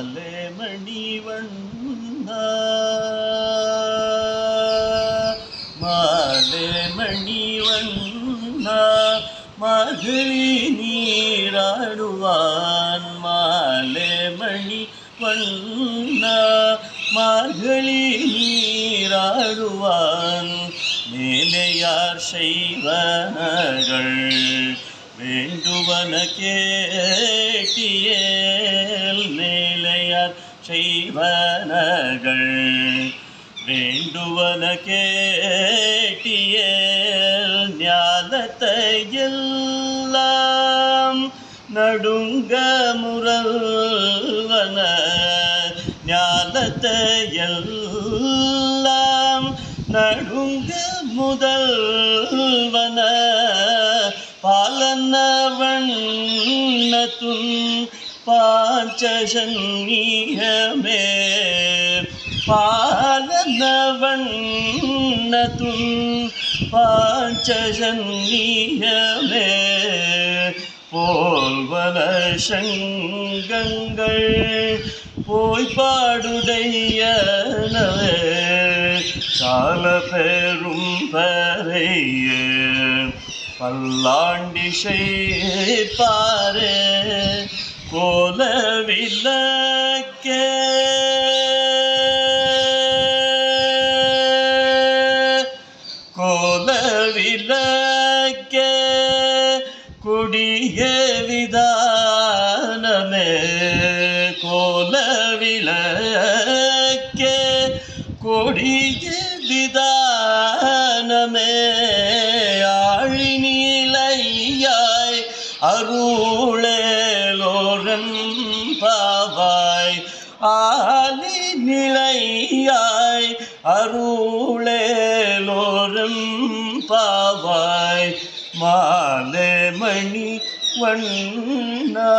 மாலே மணிவண்ணா மாலே மணிவண்ணா மகளி நீராடுவான் மாலே மணிவண்ணா மகளி நீராடுவான் மேலையார் செய்வனகள் வேண்டுவன கேட்டியேல் மேலையார் செய்வனகள் வேண்டுவன கேட்டியேல் ஞாலத்தை எல்லாம் நடுங்க முரல்வன ஞாலத்தை எல்லாம் நடுங்க முதல்வன பாலனவண்ணத்துன் பாஞ்சசன்னியமே பாலனவண்ணத்துன் பாஞ்சசன்னியமே போல்வன சங்கங்கள் போய் பாடுடையனவே சால பெரும் பறைய பல்லாண்டிசை பாரே கோலவிலக்கே கோலவிலக்கே கொடிய விதானமே கோலவிலக்கே கொடிய விதானமே ஆழிநிலையாய் அருளேலோரன் பாவாய் ஆலி நிலையாய் அருளேலோரன் பாவாய் மாலே மணி வண்ணா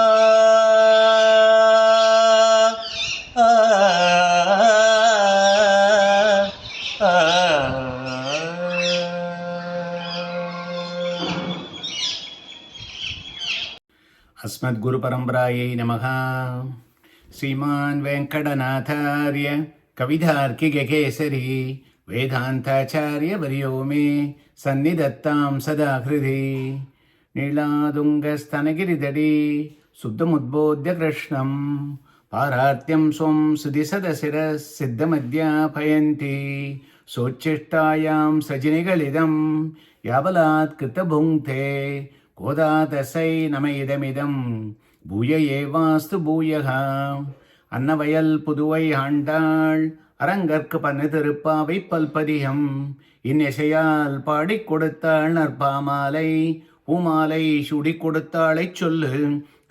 अस्मद्गुरुपरम्परायै नमः. श्रीमान् वेङ्कटनाथार्य कवितार्किककेसरी वेदान्ताचार्यवर्यो मे सन्निधत्तां सदा हृदि नीलादुङ्गस्तनगिरितटी शुद्धमुद्बोध्य कृष्णं पारार्त्यं स्वं सुधिसदशिरः सिद्धमध्यापयन्ति सोच्छिष्टायां सजिनिगलिदं यावलात् कृतभुङ्क्ते கோதாதசை நம இதமிதம் பூய ஏவாஸ்து பூயக அன்னவயல் புதுவை ஆண்டாள் அரங்கற்கு பண்ணு திருப்பாவை பல்பதியம் இன்னிசையால் பாடிக் கொடுத்தாள் நற்பாமாலை பூமாலை சூடிக் கொடுத்தாளை சொல்லு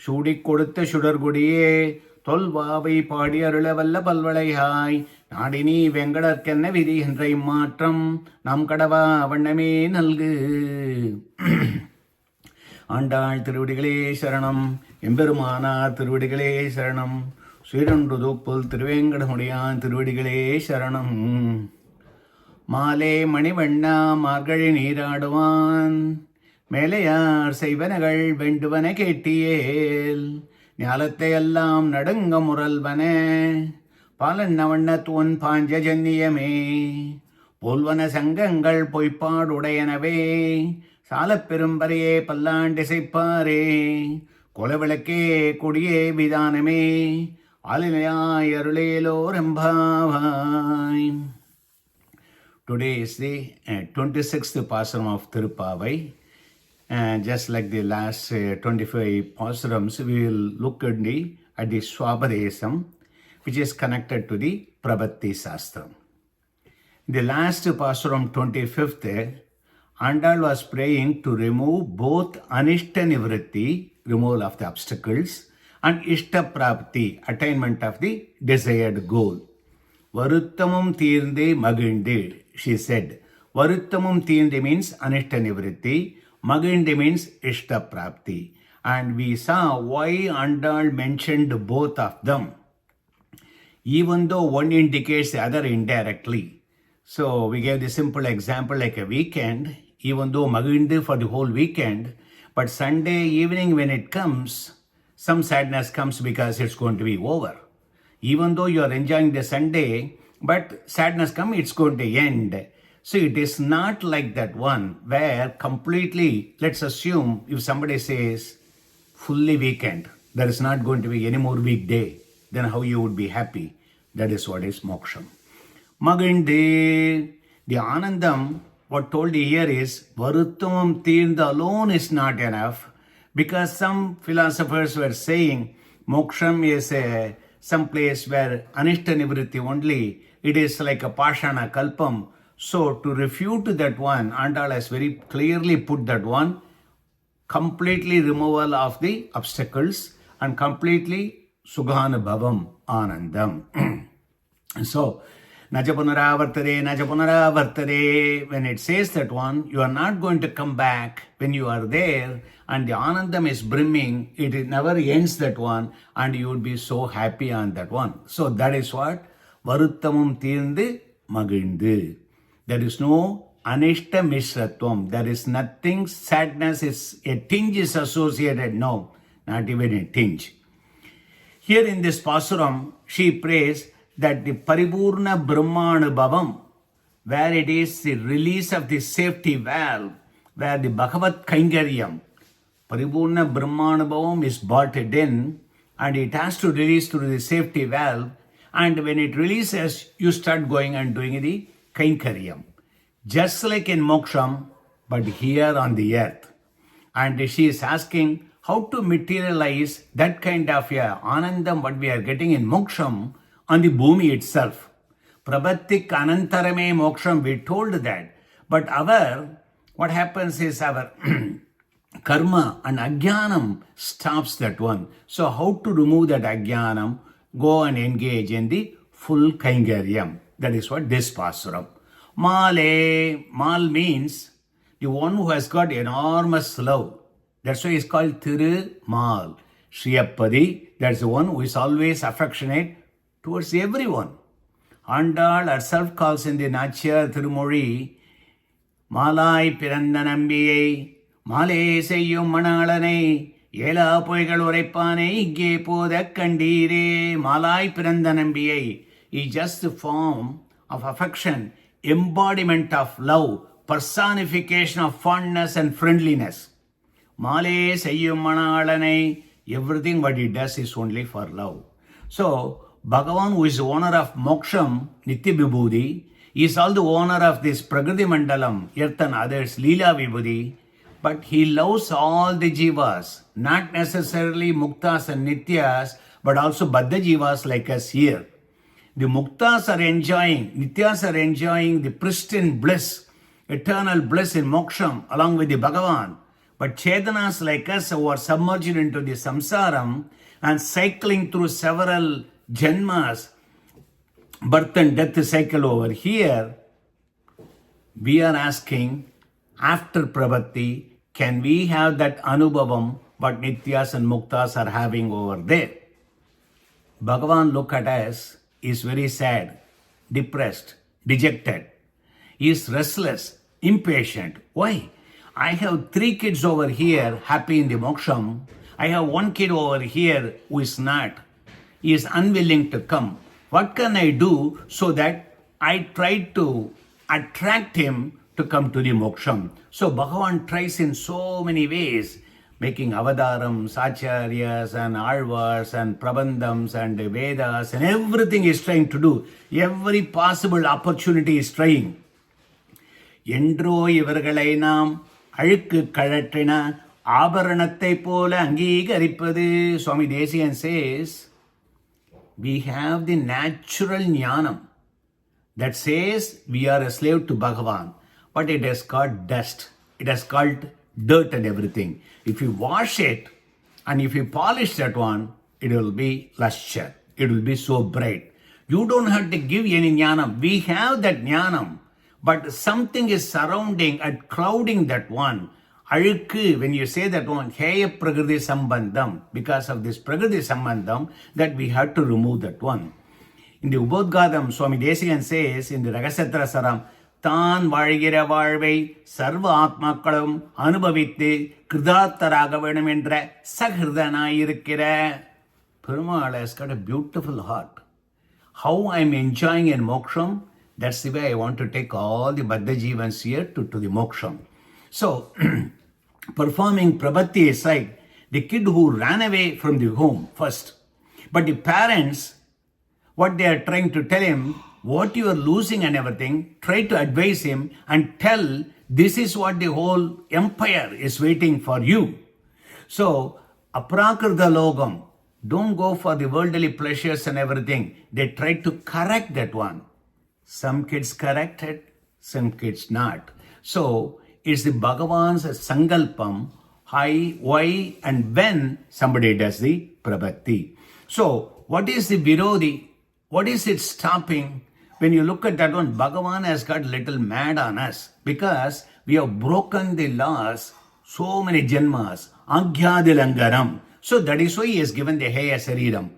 சூடிக் கொடுத்த சுடர்குடியே தொல்வாவை பாடி அருள வல்ல பல்வளையாய் நாடினி வெங்கடற்கென்ன விதி என்ற இம்மாற்றம் நம் கடவா வண்ணமே நல்கு. ஆண்டாள் திருவடிகளே சரணம், எம்பெருமானார் திருவடிகளே சரணம், ஸ்ரீரண்டுதூப்புல் திருவேங்கடமுடியான் திருவடிகளே சரணம். மாலே மணிவண்ணா மார்கழி நீராடுவான் மேலையார் செய்வனகள் வேண்டுவன கேட்டியேல் ஞாலத்தை எல்லாம் நடுங்க முரல்வன பாலன்ன வண்ணத்துவன் பாஞ்சஜன்னியமே போல்வன சங்கங்கள் பொய்ப்பாடுடையனவே சாலப் பெரும்பரையே பல்லாண்டிசைப்பாரே கொலவிளக்கே கொடியே விதானமே ஆலினையாய் அருளேலோர் எம்பாவாய். Today is the 26th Pasuram of Thiruppavai. Just like the last 25 Pasurams, we will look at the Swapadesam, which is connected to the Prabhatti Sastram. The last Pasuram 25th, Andal was praying to remove both Anishta Nivritti, removal of the obstacles, and Ishta Prapti, attainment of the desired goal. Varuttamum Tirnde Maginde, she said. Varuttamum Tirnde means Anishta Nivritti, Maginde means Ishta Prapti. And we saw why Andal mentioned both of them, even though one indicates the other indirectly. So we gave the simple example like a weekend, even though Magindu for the whole weekend, but Sunday evening when it comes, some sadness comes because it's going to be over. Even though you are enjoying the Sunday, but sadness come, it's going to end. So it is not like that one where completely, let's assume if somebody says fully weekend, there is not going to be any more weekday, then how you would be happy? That is what is moksham. Magande, the Anandam, what told here is, Varuttamam Tirtha alone is not enough, because some philosophers were saying moksham is some place where anishta nivritti only, it is like a pashana kalpam. So to refute that one, Andal has very clearly put that one, completely removal of the obstacles and completely sughanubhavam anandam. So, najapunaravartare, when it says that one, you are not going to come back when you are there and the anandam is brimming, it never ends that one and you would be so happy on that one. So that is what Varuttamam Tirndu Magindu. There is no anishta mishratvam. There is nothing, sadness is, a tinge is associated. No, not even a tinge. Here in this Pasuram, she prays that the Paripurna Brahmanubhavam, where it is the release of the safety valve, where the Bhagavat Kaingaryam, Paripurna Brahmanubhavam is brought in and it has to release through the safety valve, and when it releases, you start going and doing the Kainkaryam. Just like in Moksham, but here on the earth. And she is asking how to materialize that kind of anandam what we are getting in Moksham on the bhumi itself. Prabhattik anantarame moksham, we told that. But what happens is our karma and ajnanam stops that one. So how to remove that ajnanam? Go and engage in the full kaingaryam. That is what this Pasuram. Mal means the one who has got enormous love. That's why it's called Thirumal. Shriyapadi, that's the one who is always affectionate towards everyone. Andal herself calls in the Nachyar Thirumozhi, Malai Pirandanambiyai, Male Seyyum Manalanai, Yela Poigal Ureipane, Igge Poda Kandire, Malai Pirandanambiyai is just the form of affection, embodiment of love, personification of fondness and friendliness. Male Seyyum Manalanai, everything what he does is only for love. So, Bhagavan, who is the owner of Moksham, Nitya Vibhuti, is all the owner of this Prakriti Mandalam, Earth and others, Leela Vibhuti, but he loves all the jivas, not necessarily Muktas and Nityas, but also Baddha jivas like us here. The Muktas are enjoying, Nityas are enjoying the pristine bliss, eternal bliss in Moksham along with the Bhagavan. But Chedanas like us who are submerged into the samsaram and cycling through several janmas, birth and death cycle over here, we are asking, after Prabhati, can we have that Anubhavam what Nityas and Muktas are having over there? Bhagavan look at us, is very sad, depressed, dejected. He is restless, impatient. Why? I have 3 kids over here happy in the Moksham. I have 1 kid over here who is not. He is unwilling to come. What can I do so that I try to attract him to come to the Moksham? So Bhagavan tries in so many ways, making avadarams, acharyas and alvars and prabandhams and Vedas and everything is trying to do. Every possible opportunity is trying. Endro ivargalai naam அழுக்கு கழற்றின ஆபரணத்தை போல அங்கீகரிப்பது. Swami Desikan says, we have the natural jnanam that says we are a slave to Bhagavan, but it has got dust, it has got dirt and everything. If you wash it and if you polish that one, it will be luster, it will be so bright. You don't have to give any jnanam. We have that jnanam. But something is surrounding and clouding that one. Alukku, when you say that one, Heya Prakriti Sambandham, because of this Prakriti Sambandham, that we have to remove that one. In the Ubodgadam, Swami Desikan says in the Ragasatra Saram, Tan Valgira Valvai, Sarva Atmakalam, Anubhavithe, Kridartharaga Venamendra, Sakhridana Irikira. Perumal has got a beautiful heart. How I'm enjoying in moksham, that's the way I want to take all the Baddha Jivans here to the moksham. So, performing prabhati aside, the kid who ran away from the home first, but the parents, what they are trying to tell him, what you are losing and everything, try to advise him and tell this is what the whole empire is waiting for you. So, aprakrita logam, don't go for the worldly pleasures and everything. They try to correct that one. Some kids correct it, some kids not. So, it's the Bhagavan's sankalpam, why and when somebody does the prabhati. So, what is the virodhi? What is it stopping? When you look at that one, Bhagavan has got little mad on us because we have broken the laws so many janmas. Aghyadilangaram. So that is why he has given the Heya Sariram.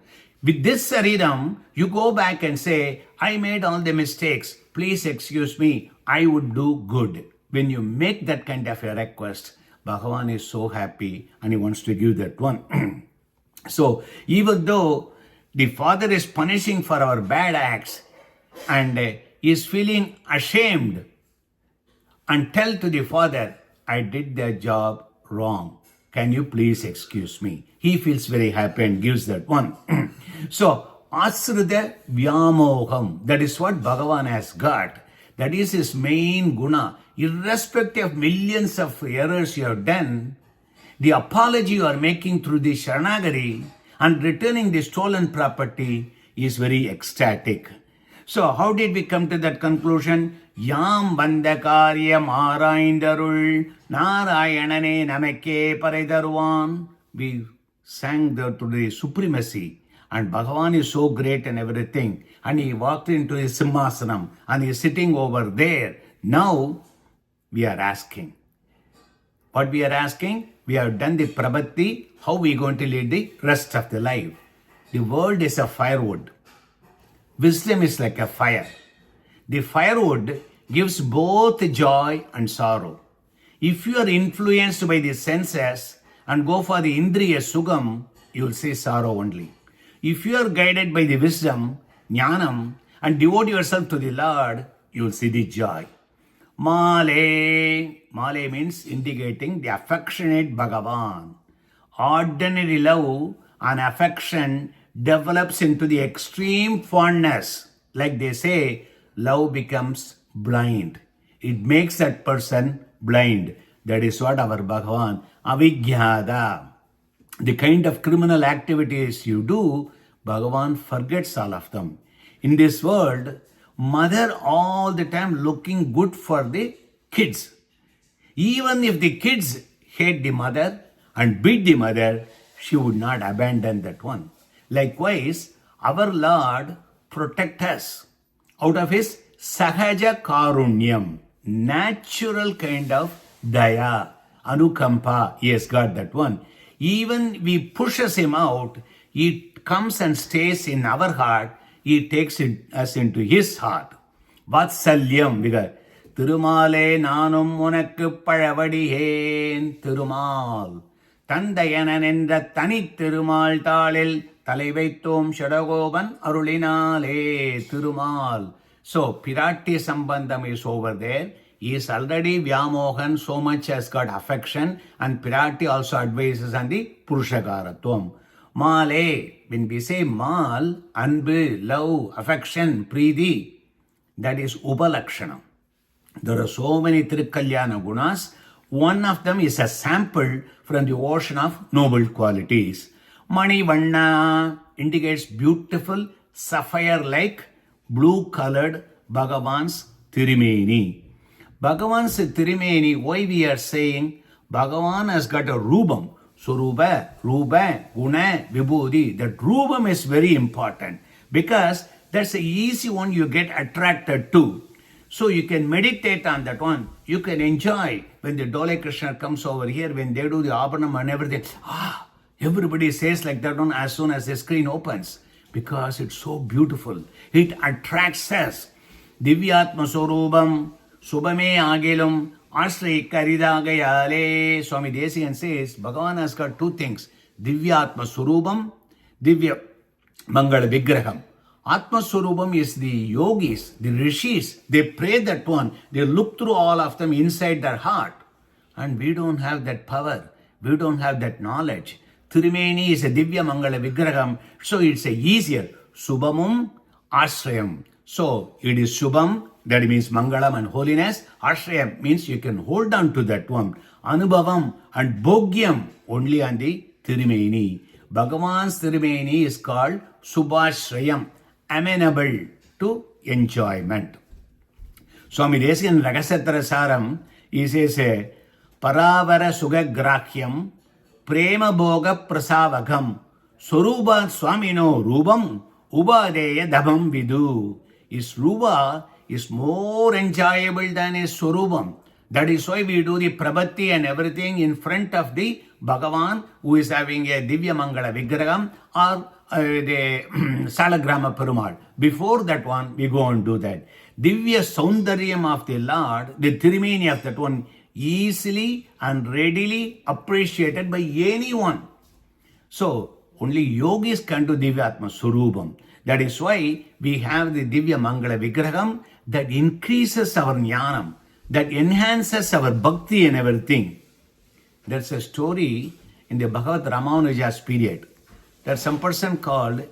With this Sariram, you go back and say, I made all the mistakes. Please excuse me. I would do good. When you make that kind of a request, Bhagavan is so happy and he wants to give that one. So even though the father is punishing for our bad acts and he is feeling ashamed, and tell to the father, I did the job wrong. Can you please excuse me? He feels very happy and gives that one. So, asrita vyamoham, that is what Bhagavan has got. That is his main guna. Irrespective of millions of errors you have done, the apology you are making through the Sharanagari and returning the stolen property is very ecstatic. So, how did we come to that conclusion? Yam bandakaryam araindarul narayanane namake paraidarwan. We sang to the supremacy, and Bhagavan is so great and everything. And he walked into his simhasanam and he is sitting over there. Now we are asking. What we are asking? We have done the prabhati. How we going to lead the rest of the life? The world is a firewood. Wisdom is like a fire. The firewood gives both joy and sorrow. If you are influenced by the senses and go for the indriya sugam, you will see sorrow only. If you are guided by the wisdom, jnanam, and devote yourself to the Lord, you will see the joy. Male. Male means indicating the affectionate Bhagavan. Ordinary love and affection develops into the extreme fondness. Like they say, love becomes blind. It makes that person blind. That is what our Bhagavan, avijnada. The kind of criminal activities you do, Bhagavan forgets all of them. In this world, mother all the time looking good for the kids. Even if the kids hate the mother and beat the mother, she would not abandon that one. Likewise, our Lord protect us out of his sahaja karunyam, natural kind of daya, anukampa. He has got that one. Even we pushes him out, he comes and stays in our heart. He takes us into his heart. Vatsalyam, because Tirumale nanum unakku palavadihen Tirumal. தந்தையனன் என்ற தனி திருமால் தாளில் தலை வைத்தோம் Sadagopan அருளினாலே Thirumal. So, Pirati Sambandham is over there. He is already Vyamohan, so much has got affection, and Pirati also advises on the Purushakaratvam. Male, when we say mal, anbu, love, affection, preeti, that is Upalakshanam. There are so many Trikalyana gunas. One of them is a sample from the ocean of noble qualities. Mani Vanna indicates beautiful, sapphire-like, blue-colored Bhagavan's Tirumeni. Bhagavan's Tirumeni, why we are saying Bhagavan has got a Rubam. So Ruba, Guna, Vibhudi. That Rubam is very important because that's the easy one you get attracted to. So you can meditate on that one. You can enjoy when the Dole Krishna comes over here, when they do the Abhanam and everything. Everybody says like that one as soon as the screen opens. Because it's so beautiful. It attracts us. Divyatma Sorubam, Subame Agilum, Ashri Karidagayale. Swami Desikan says, Bhagavan has got two things. Divyatma Surubam, Divya Mangala Vigraham. Atma Swarupam is the yogis, the rishis. They pray that one. They look through all of them inside their heart. And we don't have that power. We don't have that knowledge. Tirumeni is a Divya Mangala Vigraham. So it's a easier. Subhamum Ashrayam. So it is Shubham, that means Mangalam and holiness. Ashrayam means you can hold on to that one. Anubhavam and Bhogyam only on the Tirumeni. Bhagavan's Tirumeni is called Subhashrayam, amenable to enjoyment. Swami Desikan Ragasatra Saram, he says, Paravara Sugagrahyam, Prema Bhoga Prasavagam, Suruba Swamino Rubam, Ubadeya Dabam Vidu. His Ruba is more enjoyable than his Surubam. That is why we do the Prabhati and everything in front of the Bhagavan who is having a Divya Mangala Vigraham or the Salagrama Perumal. Before that one, we go and do that. Divya Saundaryam of the Lord, the Tirumeni of that one, easily and readily appreciated by anyone. So, only yogis can do Divya Atma Surubam. That is why we have the Divya Mangala Vigraham that increases our jnanam, that enhances our bhakti and everything. There's a story in the Bhagavad Ramanuja's period. There's some person called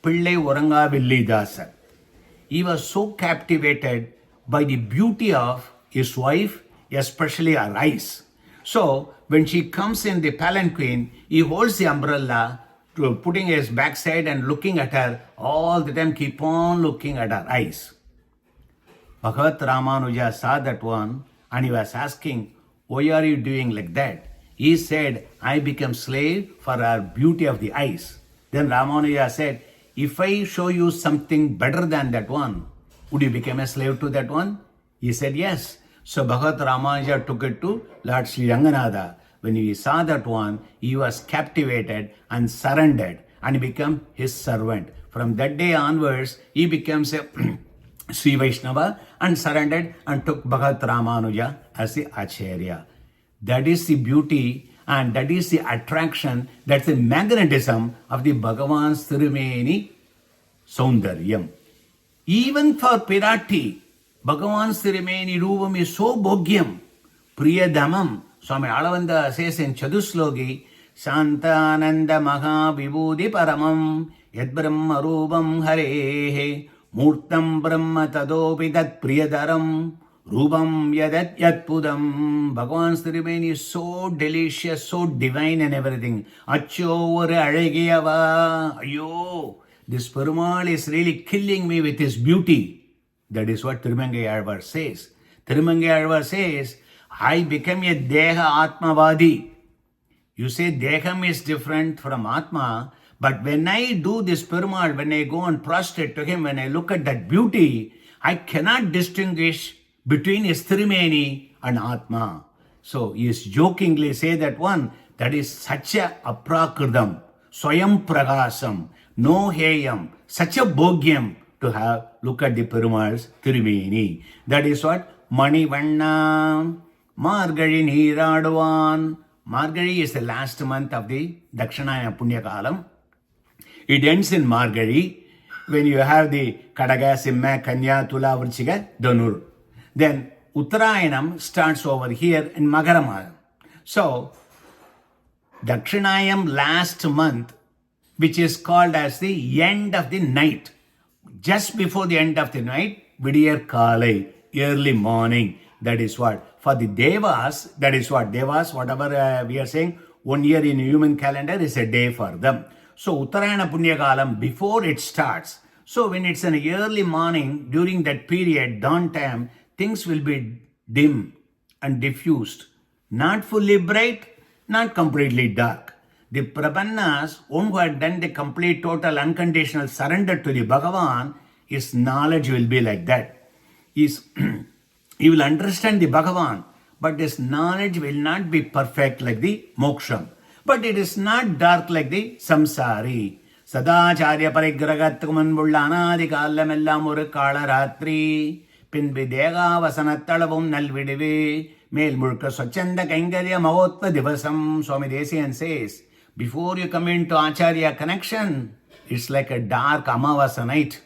Pillai Orangavilli Dasa. He was so captivated by the beauty of his wife, especially her eyes. So, when she comes in the palanquin, he holds the umbrella, putting his backside and looking at her all the time, keep on looking at her eyes. Bhagavat Ramanuja saw that one and he was asking, why are you doing like that? He said, I become slave for our beauty of the eyes. Then Ramanuja said, if I show you something better than that one, would you become a slave to that one? He said, yes. So Bhagavat Ramanuja took it to Lord Sri Ranganatha. When he saw that one, he was captivated and surrendered and became his servant. From that day onwards, he becomes a Sri Vaishnava and surrendered and took Bhagavat Ramanuja as the Acharya. That is the beauty and that is the attraction, that's the magnetism of the Bhagavan's Tirumeni Saundaryam. Even for Pirati, Bhagavan's Tirumeni Rupam is so bhogyam, priyadamam. Swami Alavanda says in Chaduslogi, Santananda Maha Vibhuti Paramam Yad Brahma Rupam Harehe Murtam Brahma Tadopi Tat Priyadaram Rupam Yadat Yatpudam. Bhagavan's Tirumeni is so delicious, so divine and everything. Acho Ore Azhagiyava. Ayo, this Perumal is really killing me with his beauty. That is what Tirumangai Alvar says. Tirumangai Alvar says, I become a Deha Atmavadi. You say Deham is different from Atma, but when I do this Perumal, when I go and prostrate to him, when I look at that beauty, I cannot distinguish between his Tirumeni and Atma. So he is jokingly say that one, that is such a aprakridam, swayam pragasam, no heyam, such a bhogyam to have, look at the Perumal's Tirumeni. That is what? Mani Vanna. Margari Niraduvan. Margari is the last month of the Dakshinayana Punya Kalam. It ends in Margari when you have the Kadaga, Simma, Kanya, Tula, Vrchiga, Dhanur. Then Uttarayanam starts over here in Magarama. So, Dakshinayam last month, which is called as the end of the night. Just before the end of the night, Vidiyar Kalai, early morning. That is what? For the Devas, that is what? Devas, whatever we are saying, 1 year in human calendar is a day for them. So, Uttarayana Punyakalam, before it starts. So, when it's an early morning, during that period, dawn time, things will be dim and diffused. Not fully bright, not completely dark. The Prapannas, one who had done the complete, total, unconditional surrender to the Bhagavan, his knowledge will be like that. He will understand the Bhagavan, but his knowledge will not be perfect like the Moksham. But it is not dark like the Samsari. Sadacharya Parigragattakumanbulla Anadi Kallamellam Oru Kalaratri Pinbi Dega Vasanathalavum Nalvidive Mel Murka Swachanda Kaingarya Mahotpa Divasam. Swami Desikan says, before you come into Acharya connection, it's like a dark Amavasa night.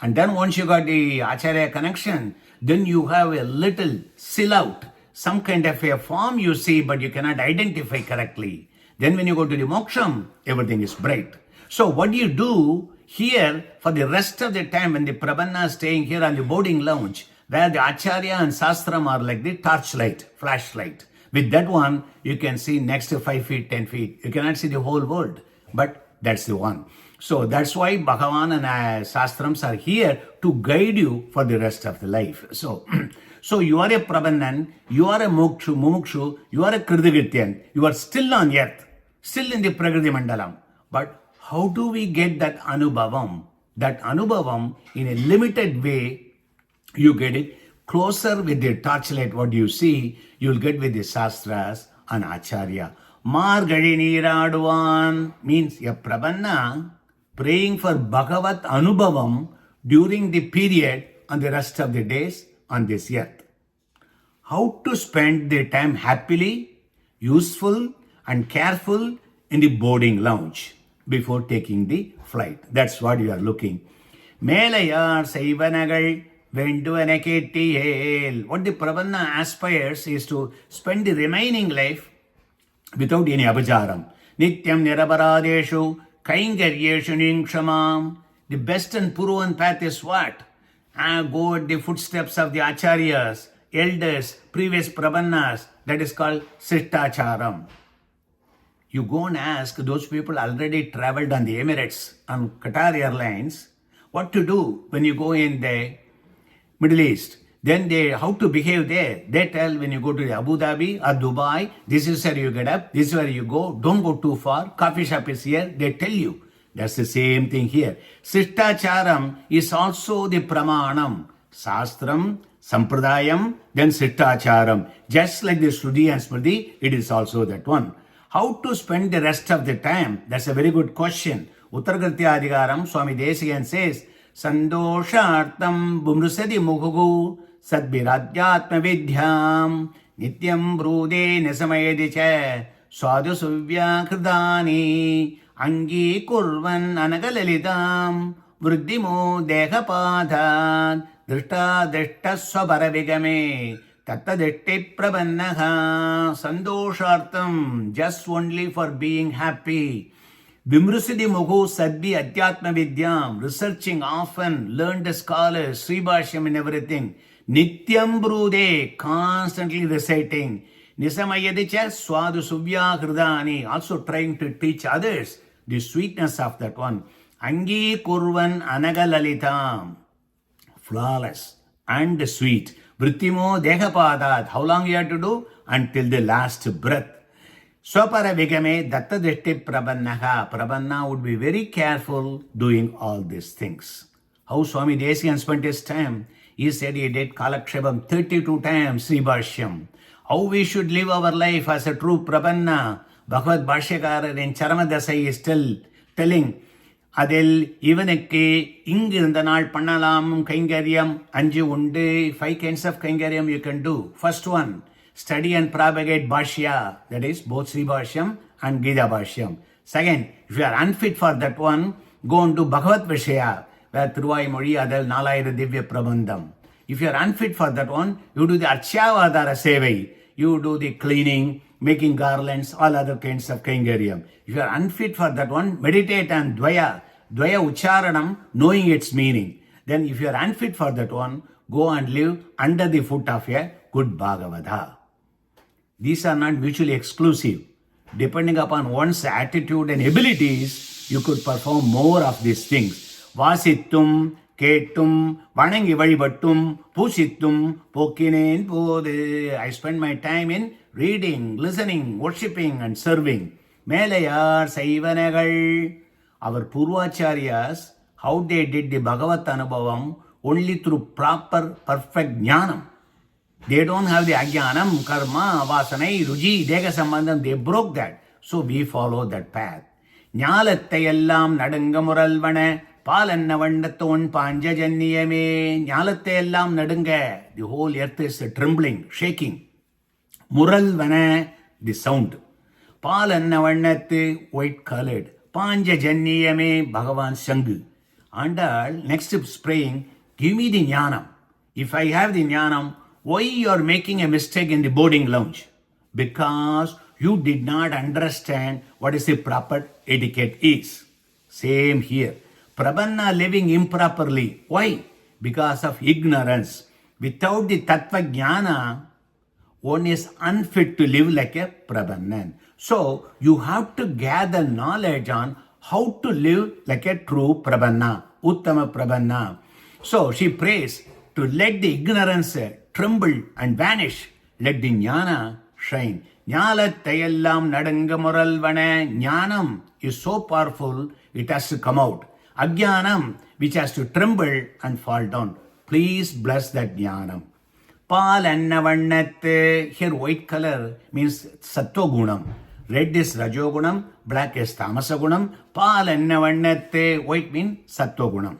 And then once you got the Acharya connection, then you have a little silhouette, some kind of a form you see, but you cannot identify correctly. Then when you go to the moksham, everything is bright. So what do you do here for the rest of the time when the Prabanna is staying here on the boarding lounge, where the Acharya and Sastram are like the torchlight, flashlight. With that one, you can see next 5 feet, 10 feet. You cannot see the whole world, but that's the one. So that's why Bhagavan and Sastrams are here to guide you for the rest of the life. So, so you are a Prabhanan, you are a Mumukshu, you are a Kridigrityan, you are still on earth, still in the Prakriti Mandalam. But how do we get that Anubhavam? That Anubhavam in a limited way, you get it closer with the torchlight, what you see, you'll get with the Shastras and Acharya. Margadi Neeraduvan means a Prabhanna praying for Bhagavat Anubhavam during the period and the rest of the days on this earth. How to spend the time happily, useful and careful in the boarding lounge before taking the flight. That's what you are looking. Melayar Saivanagal Venduana Kettiel. What the Prabanna aspires is to spend the remaining life without any abajaram. Nityam Nirabaradeshu Kaingaryeshu Ningshamam. The best and Puruvan path is what? Go at the footsteps of the Acharyas, elders, previous Prabannas. That is called Sittacharam. You go and ask those people already traveled on the Emirates, on Qatar Airlines, what to do when you go in the Middle East. Then how to behave there. They tell when you go to Abu Dhabi or Dubai, this is where you get up, this is where you go, don't go too far, coffee shop is here, they tell you. That's the same thing here. Sittacharam is also the pramanam. Shastram, Sampradayam, then Sittacharam. Just like the Shruti and Smriti, it is also that one. How to spend the rest of the time? That's a very good question. Uttaragritya Adhikaram, Swami Desikan says, Sandoshartam Bumrusadi Mukhugu Sadbiradhyatma Vidyam Nityam Brude Nesamayadicha Swadu Suvya Kridani Angi Kurvan Anagalalitam Vruddhimo Dehapadhan Drishta Drishta Swabaravigame Tattaditti Prabannaha Sandoshartam, just only for being happy. Vimrusidi Mughu Sadbi Adhyatma Vidyam, researching often, learned scholars, Sri Bhashyam and everything. Nityam Brude, constantly reciting. Nisamayadicha Swadu Suvya Hridani, also trying to teach others the sweetness of that one. Angi Kurvan Anagalalitam, flawless and sweet. Vrittimo Dehapadat, how long you have to do? Until the last breath. Swapara Vigame Dattadishti Prabannaha. Prabanna would be very careful doing all these things. How Swami Desikan spent his time? He said he did Kalakshepam 32 times, Sri Bhashyam. How we should live our life as a true Prabanna. Bhagavad Bhashyakarar in Charamadasai is still telling, Adil, Ivaneke, Ingirndanal Panalam, Kaingaryam, Anju Unde, 5 kinds of Kaingaryam you can do. First one, study and propagate Bhashya, that is both Sri Bhashyam and Gita Bhashyam. Second, if you are unfit for that one, go on to Bhagavat Vishaya, where Thiruvai Mori Adal Nalayira Divya Prabandham. If you are unfit for that one, you do the Archyavadara Sevai, you do the cleaning, making garlands, all other kinds of Kaingaryam. If you are unfit for that one, meditate on Dvaya Ucharanam, knowing its meaning. Then if you are unfit for that one, go and live under the foot of a good Bhagavata. These are not mutually exclusive. Depending upon one's attitude and abilities, you could perform more of these things. Vasittum, Ketum, Vanangi Vadibattum, Pusittum, Pokinen Pode. I spend my time in reading, listening, worshipping and serving. Melayar Saivanagal. Our Purvacharyas, how they did the Bhagavat Anubhavam only through proper, perfect Jnanam. They don't have the Ajnanam, Karma, Vasanai, Ruji, Dega Sambandham. They broke that. So we follow that path. Nyalattayallam Nadangamuralvana Palanna Vandaton Panjajanyame Nyalattayallam Nadanga. The whole earth is trembling, shaking. Muralvana, the sound. Palanna Vandatte, white colored. Panjajanyame, Bhagavan Shangu. Andal, next praying, give me the jnanam. If I have the jnanam, why you are making a mistake in the boarding lounge? Because you did not understand what is the proper etiquette is. Same here. Prabanna living improperly. Why? Because of ignorance. Without the tattva jnana, one is unfit to live like a Prabannan. So you have to gather knowledge on how to live like a true Prabanna, Uttama Prabanna. So she prays to let the ignorance tremble and vanish. Let the jnana shine. Jnalathayallam nadangamuralvana. Jnanam is so powerful, it has to come out. Ajnanam, which has to tremble and fall down. Please bless that jnanam. Pal annavannat. Here white color means sattva-gunam. Red is rajogunam, black is tamasagunam. Pal annavannat. White means sattva-gunam.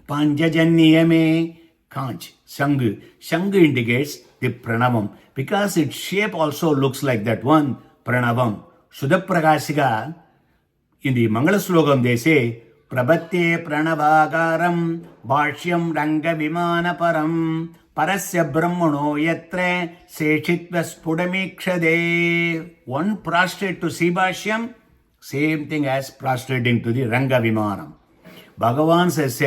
Panjajanyame. Kanch, Shangu. Shangu indicates the pranavam because its shape also looks like that one, pranavam. Shuddhapragasiga, in the Mangala Slogam they say, Prabhatte pranavagaram bhashyam ranga vimana param parasya brahmano yatre seshitva spudamikshade. One prostrate to Sibhashyam, same thing as prostrating to the Ranga Vimanam. Bhagavan says,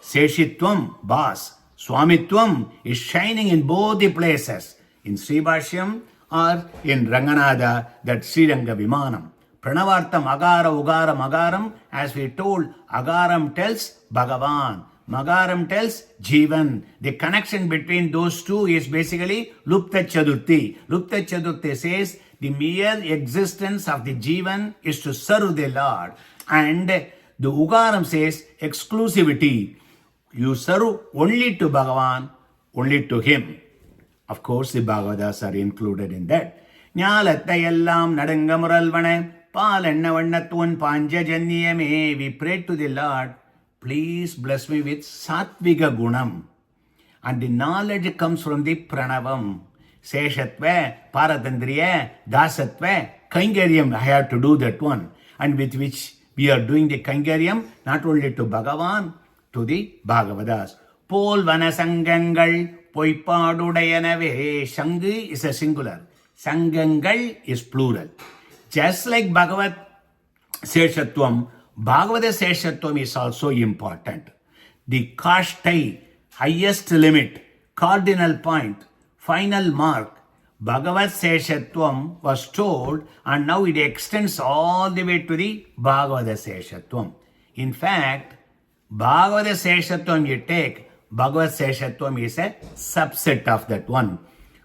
Seshitvam, Bas. Swamitvam is shining in both the places, in Sribhashyam or in Ranganada, that Sriranga Vimanam. Pranavartam Agara Ugara Magaram, as we told, Agaram tells Bhagavan, Magaram tells Jivan. The connection between those two is basically Lupta Chaturthi. Lupta Chaturthi says the mere existence of the Jivan is to serve the Lord, and the Ugaram says exclusivity. You serve only to Bhagavan, only to Him. Of course, the Bhagavadas are included in that. Jnalathayallam nadangamuralvane palannavannattuvan panjajanyame. We pray to the Lord, please bless me with sattviga gunam. And the knowledge comes from the pranavam. Seshatva, paratandriya, dasatva, kaingaryam. I have to do that one. And with which we are doing the kaingaryam, not only to Bhagavan, to the Bhagavadas. Pol vana sangangal poipadudayanave. Shangi is a singular. Sangangal is plural. Just like Bhagavad Seshatvam, Bhagavata Seshatvam is also important. The kashtai, highest limit, cardinal point, final mark, Bhagavad Seshatvam was told, and now it extends all the way to the Bhagavata Seshatvam. In fact, Bhagavata Seshatvam you take, Bhagavad Seshatvam is a subset of that one.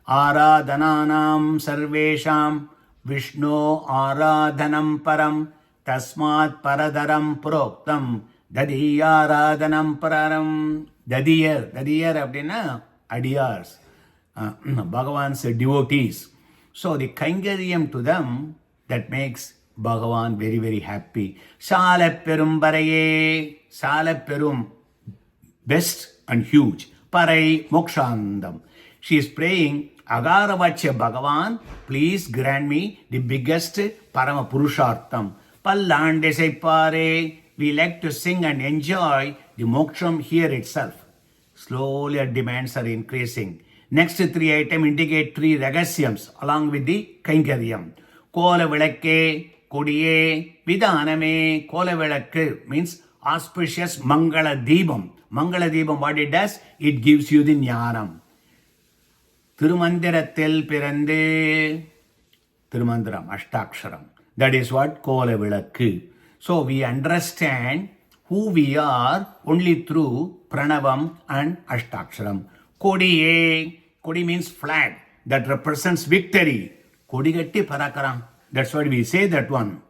Aradhananam sarvesham Vishnu aradhanam param tasmat paradaram proktam dadiyaradhanam pararam. Dadiyar abdina adiyars, Bhagavan's devotees. So the kaingaryam to them, that makes Bhagavan very, very happy. Salaperum baraye. Salaperum, best and huge. Parai mokshandam. She is praying, Agaravacha Bhagavan, please grant me the biggest Parama Purushartham. Pallande say pare. We like to sing and enjoy the moksham here itself. Slowly our demands are increasing. Next three items indicate three ragasyams along with the kaingaryam. Kola vilakke, kodiye, vidaname. Kola vilakku means auspicious Mangala Deepam. Mangala Deepam, what it does? It gives you the jnanam. Tirumandirathil pirande. Tirumandiram, Ashtaksharam. That is what Kola Vilakku. So we understand who we are only through Pranavam and Ashtaksharam. Kodiye. Kodi means flag. That represents victory. Kodigatti Parakaram. That's what we say that one.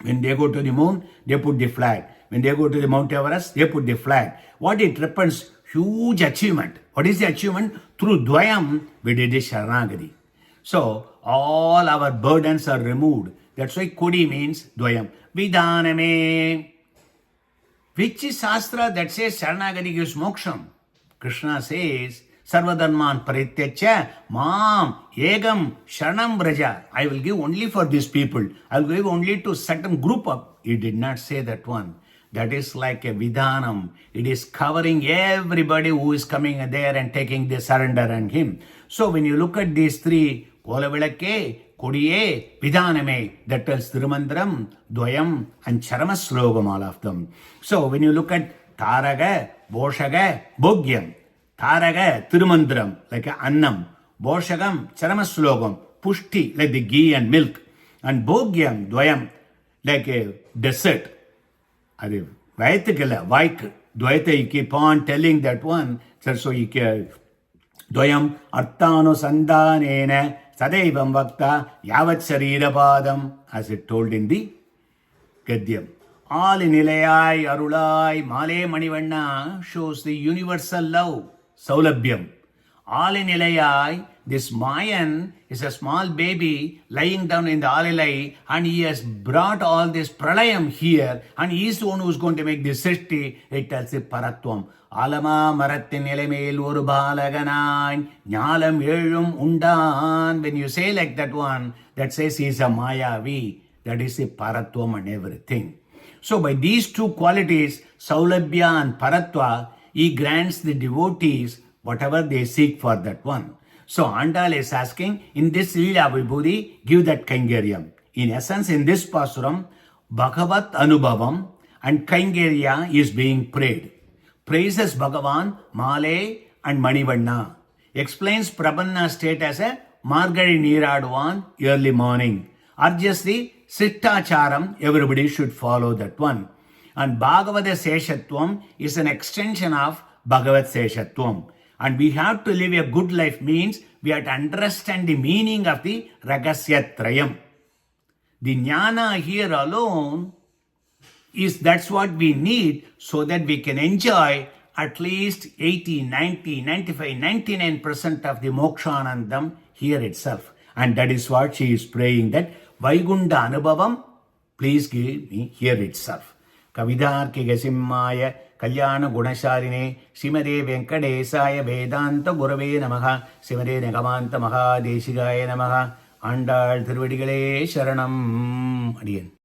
When they go to the moon, they put the flag. When they go to the Mount Everest, they put the flag. What it represents? Huge achievement. What is the achievement? Through Dvayam, we did the Sharanagati. So, all our burdens are removed. That's why Kodi means Dvayam. Vidaname. Which is Shastra that says Sharanagati gives moksham? Krishna says, Sarvadharman parityacha mam egam sharanam braja. I will give only for these people. I will give only to certain group of. He did not say that one. That is like a Vidhanam. It is covering everybody who is coming there and taking the surrender on him. So when you look at these three, Kolavilake, Kodiye, Vidhaname, that tells Tirumandram, Dwayam, and Charamaslogam, all of them. So when you look at Taraga, Boshaga, Bhogyam, Taraga, Tirumandram, like a Annam, Boshagam, Charamaslogam, Pushti, like the ghee and milk, and Bhogyam, Dwayam, like a dessert. Adi Vaitikala, Vaik, Dvaita, you keep on telling that one, so you can Dvayam, Arthano Sandanena, Sadaivam Vakta, Yavat Sarirapadam, as it told in the Gadyam. All in Ilayai, Arulai, Male Manivanna shows the universal love, Saulabhyam. All in Ilayai, this Mayan is a small baby lying down in the Alalai, and he has brought all this pralayam here, and he is the one who is going to make this Srishti. It tells the Paratvam. Alama Marattin Elemel Urubalaganai, Nyalam Elum Undan. When you say like that one, that says he is a Mayavi. That is the Paratvam and everything. So by these two qualities, Saulabhya and Paratva, he grants the devotees whatever they seek for that one. So Andal is asking, in this Lila Vibhuti, give that Kaingeryam. In essence, in this Pasuram, Bhagavat Anubhavam and Kaingerya is being prayed. Praises Bhagavan, Male and Manivanna. Explains Prabanna state as a Margari Neeradwan, early morning. Urges the Sittacharam, everybody should follow that one. And Bhagavata Seshatvam is an extension of Bhagavat Seshatvam. And we have to live a good life means we have to understand the meaning of the Ragasya Trayam. The Jnana here alone that's what we need so that we can enjoy at least 80, 90, 95, 99% of the Mokshanandam here itself. And that is what she is praying, that Vaigunda Anubhavam, please give me here itself. Kavidharki Gasimmaya Kalyana Gunasharine Simare Venkatesaya Vedanta Gurave Namaha Simare Nagamanta Maha Deshigaya Namaha Andal Thiruvadigale Sharanam Adiyan.